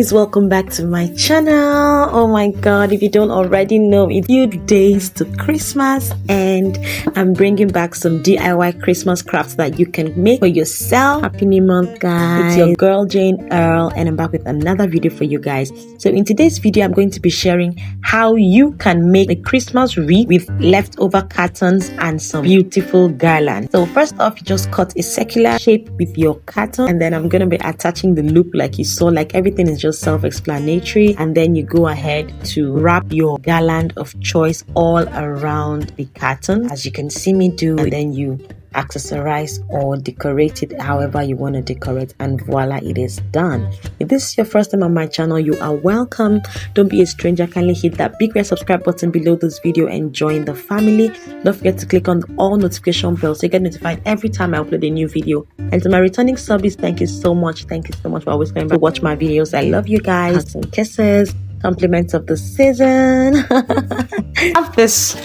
guys, welcome back to my channel. Oh my god, if you don't already know, it's a few days to Christmas and I'm bringing back some DIY Christmas crafts that you can make for yourself. Happy new month, guys. It's your girl Jane Earl and I'm back with another video for you guys. So in today's video, I'm going to be sharing how you can make a Christmas wreath with leftover cartons and some beautiful garland. So first off, you just cut a circular shape with your carton and then I'm going to be attaching the loop like you saw. Like everything is just self-explanatory, and then you go ahead to wrap your garland of choice all around the carton as you can see me do, and then you accessorize or decorate it however you want to decorate, and voila, it is done. If this is your first time on my channel, you are welcome. Don't be a stranger. Kindly hit that big red subscribe button below this video and join the family. Don't forget to click on all notification bells so you get notified every time I upload a new video. And to my returning subbies, thank you so much for always coming back to watch my videos. I love you guys. Hugs and kisses, compliments of the season. I have this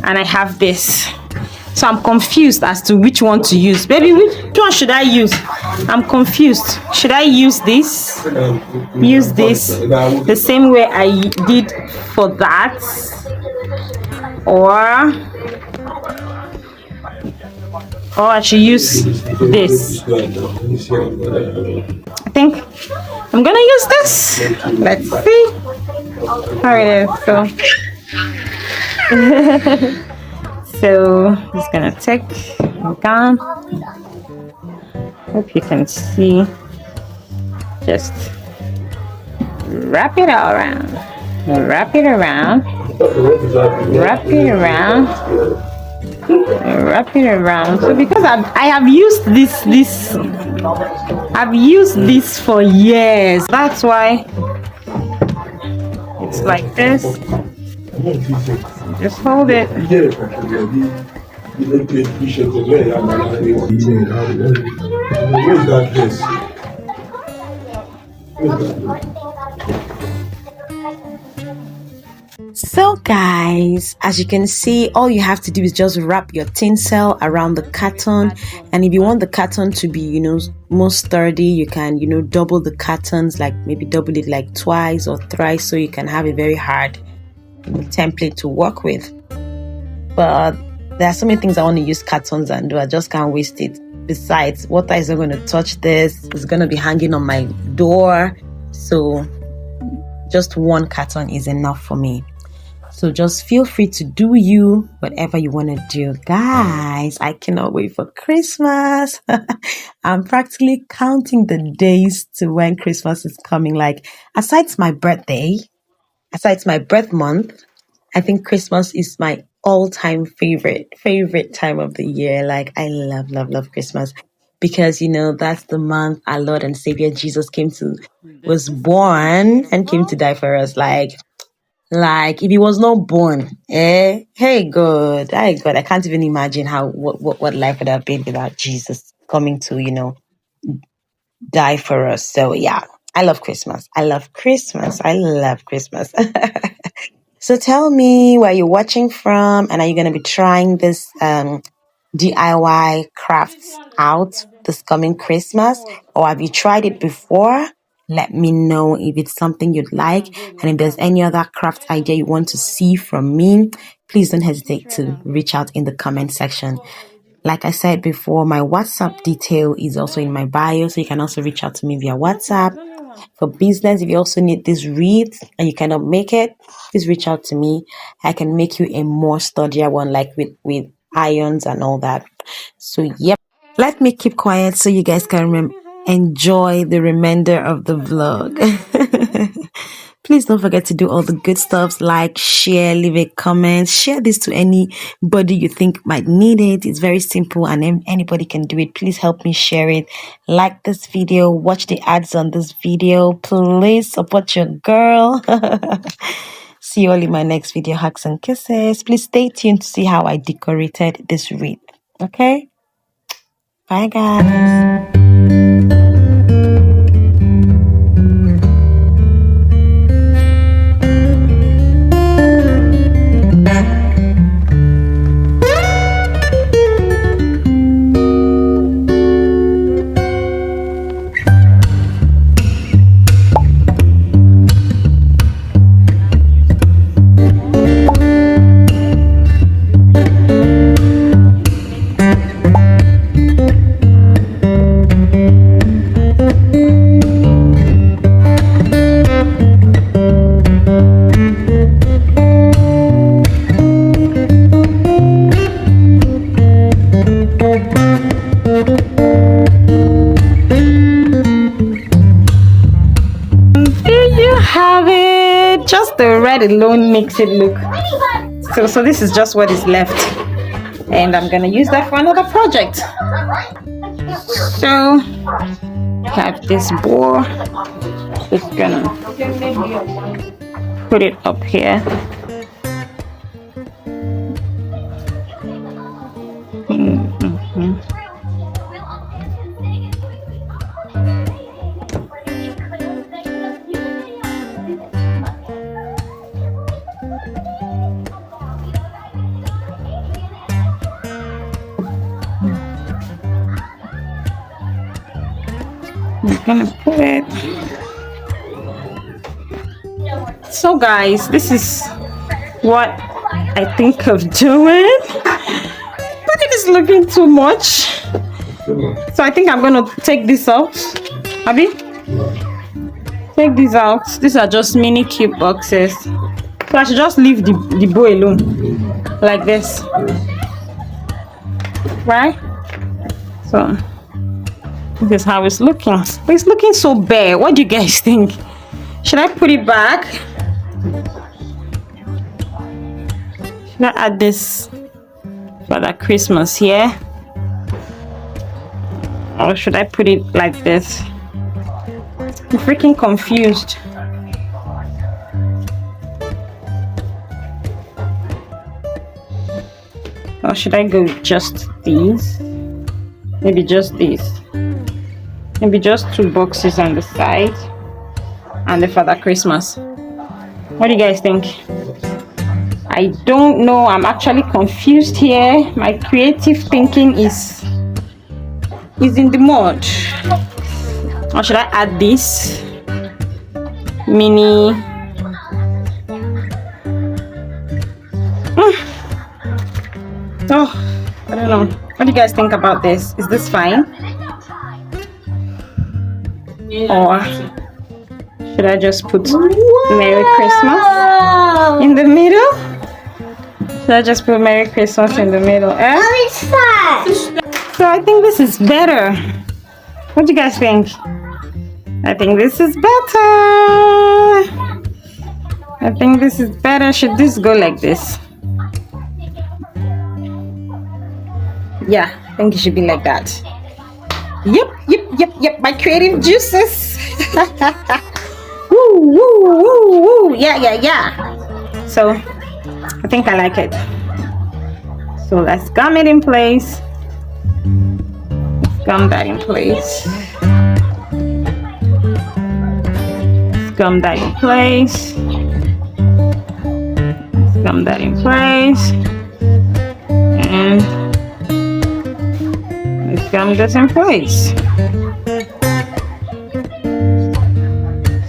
and I have this. So I'm confused as to which one to use. Baby, which one should I use? I'm confused. Should I use this? Use this the same way I did for that? Or I should use this? I think I'm gonna use this. Let's see how it is. So just gonna take it down. Hope you can see. Just wrap it all around. Wrap it around. Wrap it around. Wrap it around. So because I have used this I've used this for years. That's why it's like this. Just hold it. So guys, as you can see, all you have to do is just wrap your tinsel around the carton, and if you want the carton to be more sturdy, you can double the cartons, like maybe double it like twice or thrice, so you can have a very hard template to work with. But there are so many things I want to use cartons and do. I just can't waste it. Besides, water is not going to touch this. It's going to be hanging on my door, so just one carton is enough for me. So just feel free to do you whatever you want to do. Guys, I cannot wait for Christmas. I'm practically counting the days to when Christmas is coming. Like, aside my birthday, aside my birth month, I think Christmas is my all-time favorite time of the year. Like, I love Christmas because that's the month our Lord and Savior Jesus was born and came to die for us. Like if he was not born, hey God, I can't even imagine what life would have been without Jesus coming to die for us. So yeah, I love Christmas. I love Christmas. So tell me where you're watching from, and are you going to be trying this DIY crafts out this coming Christmas, or have you tried it before? Let me know if it's something you'd like, and if there's any other craft idea you want to see from me, please don't hesitate to reach out in the comment section. Like I said before, my WhatsApp detail is also in my bio, so you can also reach out to me via WhatsApp. For business, if you also need this wreath and you cannot make it, please reach out to me. I can make you a more sturdier one, like with irons and all that. So yep, let me keep quiet so you guys can enjoy the remainder of the vlog. Please don't forget to do all the good stuff, like, share, leave a comment, share this to anybody you think might need it. It's very simple and anybody can do it. Please help me share it. Like this video, watch the ads on this video. Please support your girl. See you all in my next video. Hugs and kisses. Please stay tuned to see how I decorated this wreath. Okay? Bye guys. just the red alone makes it look. So this is just what is left, and I'm gonna use that for another project. So have this bowl. Just gonna put it up here. I'm gonna put it. So guys, this is what I think of doing, but it is looking too much. So I think I'm gonna take this out. Abby, take these out. These are just mini cube boxes. So I should just leave the bowl alone, like this, right? So this is how it's looking. But it's looking so bare. What do you guys think? Should I put it back? Should I add this for that Christmas here? Or should I put it like this? I'm freaking confused. Or should I go with just these? Maybe just these. Maybe just 2 boxes on the side and the Father Christmas. What do you guys think? I don't know. I'm actually confused here. My creative thinking is in the mud. Or should I add this mini? Oh, I don't know. What do you guys think about this? Is this fine? Or should I just put Merry Christmas in the middle? Should I just put Merry Christmas in the middle? Eh? So I think this is better. What do you guys think? I think this is better. I think this is better. Should this go like this? Yeah, I think it should be like that. Yep. My creative juices. Woo, woo, woo, woo. Yeah. So I think I like it. So let's gum it in place. Let's gum that in place. Let's gum that in place. Let's gum that in place. And let's gum this in place.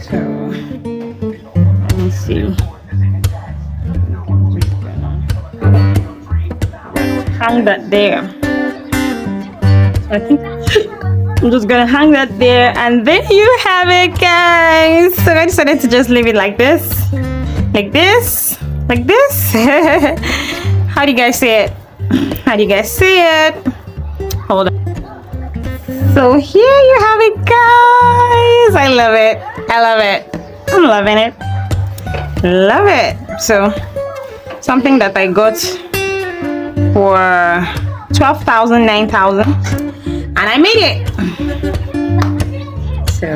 So let me see. Hang that there. I think I'm just gonna hang that there, and there you have it, guys. So I decided to just leave it like this, like this, like this. How do you guys see it? How do you guys see it? Hold on. So here you have it, guys. I love it. I'm loving it. Love it. So something that I got for 12,000, 9,000, and I made it. So